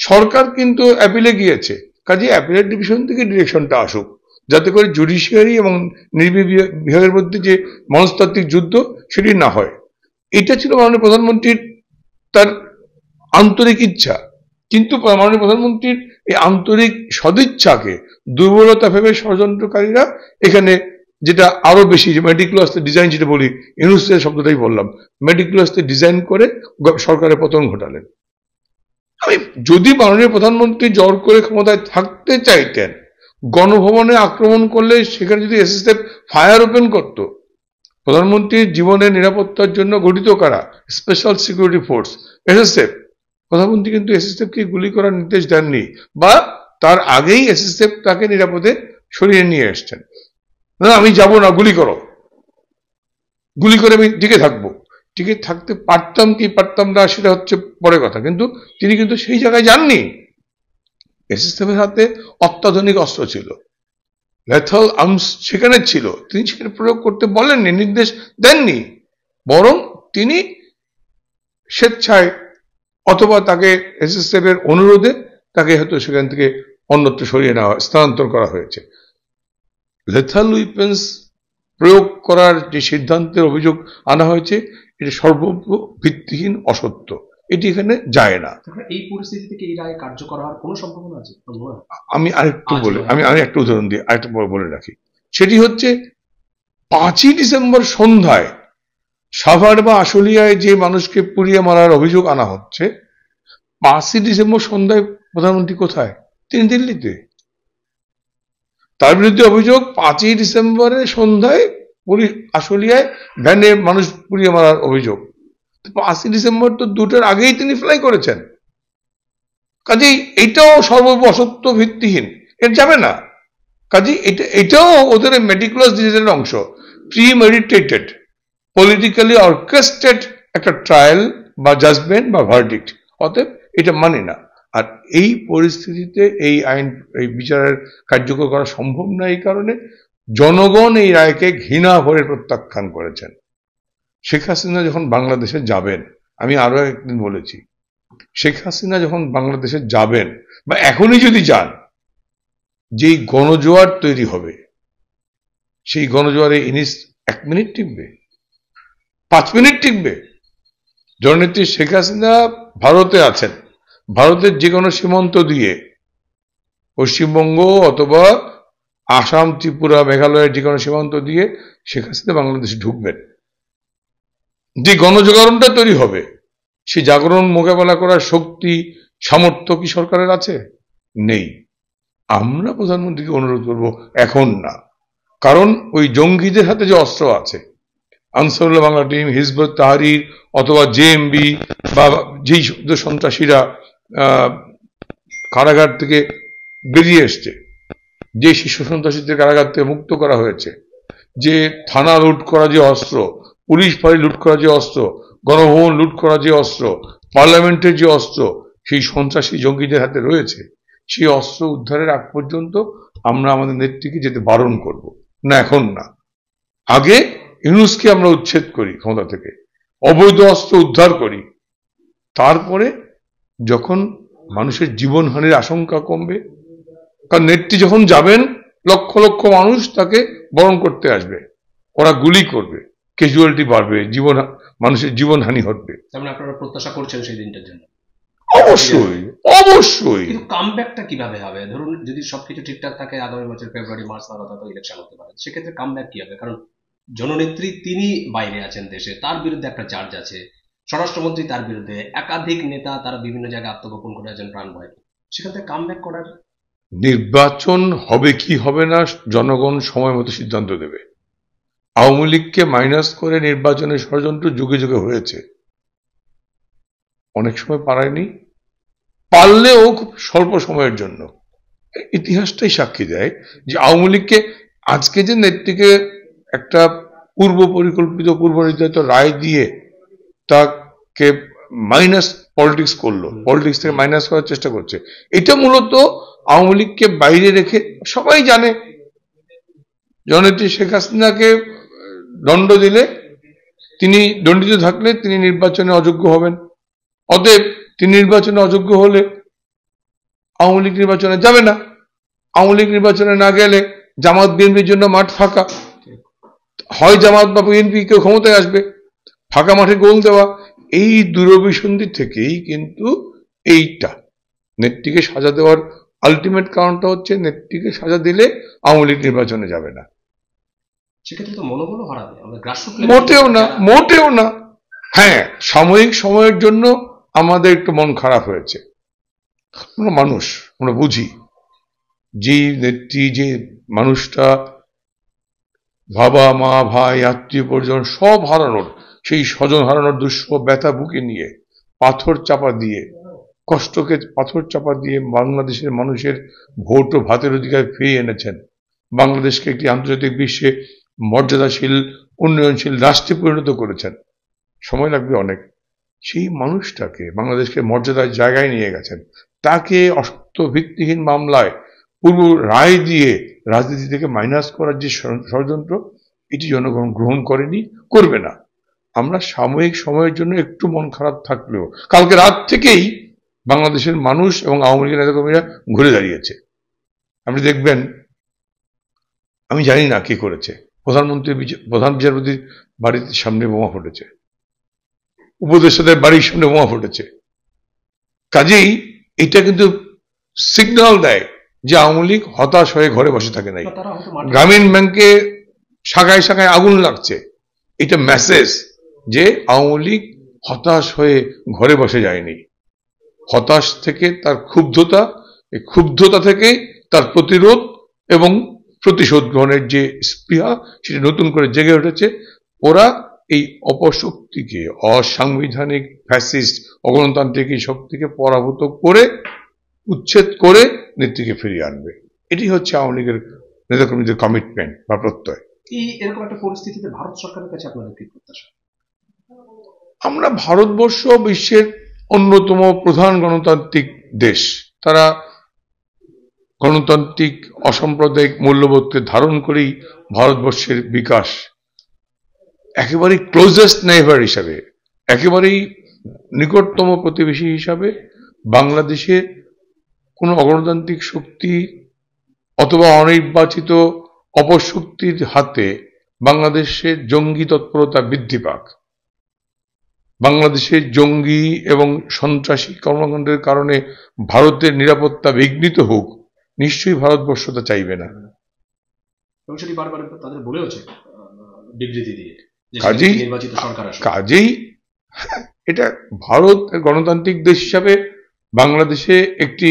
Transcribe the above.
সরকার কিন্তু অ্যাপিলে গিয়েছে, কাজে অ্যাপিলের ডিভিশন থেকে ডিরেকশনটা আসুক, যাতে করে জুডিশিয়ারি এবং নির্বাহী বিভাগের মধ্যে যে মনস্তাত্ত্বিক যুদ্ধ সেটি না হয়। এটা ছিল মাননীয় প্রধানমন্ত্রীর তার আন্তরিক ইচ্ছা, কিন্তু মাননীয় প্রধানমন্ত্রীর এই আন্তরিক সদিচ্ছাকে দুর্বলতা ভেবে ষড়যন্ত্রকারীরা এখানে, যেটা আরো বেশি মেটিকুলাসলি ডিজাইন, যেটা বলি ইউনুসের শব্দটাই বললাম, মেটিকুলাসলি ডিজাইন করে সরকারের পতন ঘটালেন। আমি যদি মাননীয় প্রধানমন্ত্রী জোর করে ক্ষমতায় থাকতে চাইতেন, গণভবনে আক্রমণ করলে সেখানে যদি এসএসএফ ফায়ার ওপেন করত, প্রধানমন্ত্রীর জীবনের নিরাপত্তার জন্য গঠিত করা স্পেশাল সিকিউরিটি ফোর্স এসএসএফ, প্রধানমন্ত্রী কিন্তু এসএসএফ কে গুলি করার নির্দেশ দেননি, বা তার আগেই এসএসএফ তাকে নিরাপদে সরিয়ে নিয়ে এসছেন। না, আমি যাব না, গুলি করো, গুলি করে আমি টিকে থাকবো। টিকে থাকতে পারতাম কি পারতাম না সেটা হচ্ছে পরে কথা, কিন্তু তিনি কিন্তু সেই জায়গায় যাননি। এসএসএফ এর হাতে অত্যাধুনিক অস্ত্র ছিল, লেথাল আর্মস সেখানে ছিল, তিনি সেটা প্রয়োগ করতে বলেননি, নির্দেশ দেননি, বরং তিনি স্বেচ্ছায় অথবা তাকে এসএসএফ এর অনুরোধে তাকে হয়তো সেখান থেকে অন্যত্র সরিয়ে নেওয়া, স্থানান্তর করা হয়েছে। লেথাল উইপেন্স প্রয়োগ করার যে সিদ্ধান্তের অভিযোগ আনা হয়েছে, এটা সর্বভিত্তিহীন, অসত্য, এটি এখানে যায় না। এই পরিস্থিতি থেকে এই রায় কার্যকর হওয়ার কোনো সম্ভাবনা আছে? আমি আরেকটু উদাহরণ দিয়ে আরেকটা বলে রাখি, সেটি হচ্ছে 5ই ডিসেম্বর সন্ধ্যায় সাভার বা আশুলিয়ায় যে মানুষকে পুড়িয়ে মারার অভিযোগ আনা হচ্ছে, 5ই ডিসেম্বর সন্ধ্যায় প্রধানমন্ত্রী কোথায়? তিনি দিল্লিতে। তার বিরুদ্ধে অভিযোগ 5ই ডিসেম্বরের সন্ধ্যায় আশুলিয়ায় ভ্যানে মানুষ পুড়িয়ে মারার অভিযোগ। 5ই ডিসেম্বর তো দুটোর আগেই তিনি ফ্লাই করেছেন, কাজেই এটাও অসত্য, ভিত্তিহীন, এর যাবে না। কাজেই এটাও ওদের মেটিকুলাস ডিজাইনের অংশ, প্রিমেডিটেটেড, পলিটিক্যালি অর্কেস্ট্রেট একটা ট্রায়াল বা জাজমেন্ট বা ভার্ডিক্ট, অতএব এটা মানে না। আর এই পরিস্থিতিতে এই আইন, এই বিচারের কার্যকর করা সম্ভব না, এই কারণে জনগণ এই রায়কে ঘৃণা ভরে প্রত্যাখ্যান করেছেন। শেখ হাসিনা যখন বাংলাদেশে যাবেন, আমি আরো একদিন বলেছি, শেখ হাসিনা যখন বাংলাদেশে যাবেন বা এখনই যদি যান, যেই গণজোয়ার তৈরি হবে, সেই গণজোয়ারে ইনিস 1 মিনিট টিকবে, 5 মিনিট টিকবে। জননেত্রী শেখ হাসিনা ভারতে আছেন, ভারতের যে কোনো সীমান্ত দিয়ে পশ্চিমবঙ্গ অথবা আসাম, ত্রিপুরা, মেঘালয়ের যে কোনো সীমান্ত দিয়ে শেখ হাসিনা বাংলাদেশে ঢুকবেন। যে গণজাগরণটা তৈরি হবে, সেই জাগরণ মোকাবেলা করার শক্তি, সামর্থ্য কি সরকারের আছে? নেই। আমরা প্রধানমন্ত্রীকে অনুরোধ করব, এখন না, কারণ ওই জঙ্গিদের হাতে যে অস্ত্র আছে, Ansarullah Bangla team, Hizbut Tahrir অথবা জেএমবি বা যেই সন্ত্রাসীরা কারাগার থেকে বেরিয়ে এসছে, যে শিশু সন্ত্রাসীদের কারাগার থেকে মুক্ত করা হয়েছে, যে থানা লুট করা যে অস্ত্র, পুলিশ ফাঁড়ি লুট করা যে অস্ত্র, গণভবন লুট করা যে অস্ত্র, পার্লামেন্টের যে অস্ত্র, সেই সন্ত্রাসী জঙ্গিদের হাতে রয়েছে। সেই অস্ত্র উদ্ধারের আগ পর্যন্ত আমরা আমাদের নেত্রীকে যেতে বারণ করব না, এখন না। আগে ইউনুসকে আমরা উচ্ছেদ করি ক্ষমতা থেকে, অবৈধ অস্ত্র উদ্ধার করি, তারপরে যখন মানুষের জীবনহানির আশঙ্কা কমবে, কারণ নেত্রী যখন যাবেন লক্ষ লক্ষ মানুষ তাকে বরণ করতে আসবে, ওরা গুলি করবে, ক্যাজুয়ালিটি বাড়বে, মানুষের জীবনহানি ঘটবে। আপনারা প্রত্যাশা করছেন সেই দিনটার জন্য? অবশ্যই, অবশ্যই। কিন্তু কামব্যাকটা কিভাবে হবে? ধরুন যদি সবকিছু ঠিকঠাক থাকে, আগামী বছর ফেব্রুয়ারি মার্চ নাগাদ হয়তো ইলেকশন হতে পারে, সেক্ষেত্রে কামব্যাক কি হবে? কারণ জননেত্রী তিনি বাইরে আছেন দেশে, তার বিরুদ্ধে একটা চার্জ আছে, স্বরাষ্ট্রমন্ত্রী তার বিরুদ্ধে, একাধিক নেতা তারা বিভিন্ন জায়গায় আত্মগোপন করে আছেন প্রাণ ভয়, সেখান থেকে কামব্যাক করার। নির্বাচন হবে কি হবে না জনগণ সময় মতো সিদ্ধান্ত দেবে। আওয়ামী লীগকে মাইনাস করে নির্বাচনের ষড়যন্ত্র যুগে যুগে হয়েছে, অনেক সময় পারেনি, পারলেও খুব স্বল্প সময়ের জন্য। ইতিহাসটাই সাক্ষী দেয় যে আওয়ামী লীগকে আজকে যে নেত্রীকে একটা পূর্ব পরিকল্পিত, পূর্ব নির্ধারিত রায় দিয়ে তাকে মাইনাস পলিটিক্স করলো, পলিটিক্স থেকে মাইনাস করার চেষ্টা করছে, এটা মূলত আওয়ামী লীগকে বাইরে রেখে। সবাই জানে জননেত্রী শেখ হাসিনাকে দণ্ড দিলে, তিনি দণ্ডিত থাকলে তিনি নির্বাচনে অযোগ্য হবেন, অতএব তিনি নির্বাচনে অযোগ্য হলে আওয়ামী লীগ নির্বাচনে যাবে না। আওয়ামী লীগ নির্বাচনে না গেলে জামাত বিএনপির জন্য মাঠ ফাঁকা, হয় জামাত বা বিএনপি কেউ ক্ষমতায় আসবে, ফাঁকা মাঠে গোল দেওয়া। এই দূরভিসন্ধি থেকেই কিন্তু এইটা নেত্রীকে সাজা দেওয়ার আলটিমেট কারণটা হচ্ছে নেত্রীকে সাজা দিলে আওয়ামী লীগ নির্বাচনে যাবে না। সেক্ষেত্রে তো মনোবলও হারাবে, মোটেও না, মোটেও না। হ্যাঁ, সাময়িক সময়ের জন্য আমাদের একটু মন খারাপ হয়েছে। আমরা মানুষ, আমরা বুঝি যে নেত্রী, যে মানুষটা বাবা মা ভাই আত্মীয় পরিজন সব হারানোর, সেই স্বজন হারানোর দুঃসহ ব্যথা বুকে নিয়ে পাথর চাপা দিয়ে, কষ্টকে পাথর চাপা দিয়ে বাংলাদেশের মানুষের ভোট ও ভাতের অধিকার ফিরিয়ে এনেছেন, বাংলাদেশকে একটি আন্তর্জাতিক বিশ্বে মর্যাদাশীল উন্নয়নশীল রাষ্ট্রে পরিণত করেছেন। সময় লাগবে অনেক। সেই মানুষটাকে বাংলাদেশকে মর্যাদার জায়গায় নিয়ে গেছেন, তাকে অসত্য ভিত্তিহীন মামলায় পূর্ব রায় দিয়ে রাজনীতি থেকে মাইনাস করার যে ষড়যন্ত্র, এটি জনগণ গ্রহণ করেনি, করবে না। আমরা সাময়িক সময়ের জন্য একটু মন খারাপ থাকলেও কালকে রাত থেকেই বাংলাদেশের মানুষ এবং আওয়ামী লীগের নেতাকর্মীরা ঘুরে দাঁড়িয়েছে। আপনি দেখবেন, আমি জানি না কে করেছে, প্রধান বিচারপতির বাড়ির সামনে বোমা ফুটেছে, উপদেষ্টাদের বাড়ির সামনে বোমা ফুটেছে। কাজেই এটা কিন্তু সিগন্যাল দেয় যে আওয়ামী লীগ হতাশ হয়ে ঘরে বসে থাকে নাই। গ্রামীণ ব্যাংকে শাখায় শাখায় আগুন লাগছে, এটা মেসেজ যে আওয়ামী লীগ হতাশ হয়ে ঘরে বসে যায়নি। হতাশ থেকে তার ক্ষুব্ধতা, এই ক্ষুব্ধতা থেকে তার প্রতিরোধ এবং প্রতিশোধ গ্রহণের যে স্পৃহা, সেটা নতুন করে জেগে উঠেছে। ওরা এই অপশক্তিকে, অসাংবিধানিক ফ্যাসিস্ট অগণতান্ত্রিক এই শক্তিকে পরাভূত করে, উচ্ছেদ করে নেত্রীকে ফিরিয়ে আনবে। এটি হচ্ছে আওয়ামী লীগের নেতাকর্মীদের কমিটমেন্ট বা প্রত্যয়। এরকম একটা পরিস্থিতিতে ভারত সরকারের কাছে আপনাদের কি প্রত্যাশা? আমরা ভারতবর্ষ বিশ্বের অন্যতম প্রধান গণতান্ত্রিক দেশ। তারা গণতান্ত্রিক অসাম্প্রদায়িক মূল্যবোধকে ধারণ করেই ভারতবর্ষের বিকাশ। একেবারেই ক্লোজেস্ট নেইবার হিসাবে, একেবারেই নিকটতম প্রতিবেশী হিসাবে বাংলাদেশের কোনো অগণতান্ত্রিক শক্তি অথবা অনির্বাচিত অপশক্তির হাতে বাংলাদেশের জঙ্গি তৎপরতা বৃদ্ধি পাক, বাংলাদেশের জঙ্গি এবং সন্ত্রাসী কর্মকাণ্ডের কারণে ভারতের নিরাপত্তা বিঘ্নিত হোক, নিশ্চয়ই ভারতবর্ষ তা চাইবে না। কাজেই এটা ভারত গণতান্ত্রিক দেশ হিসাবে বাংলাদেশে একটি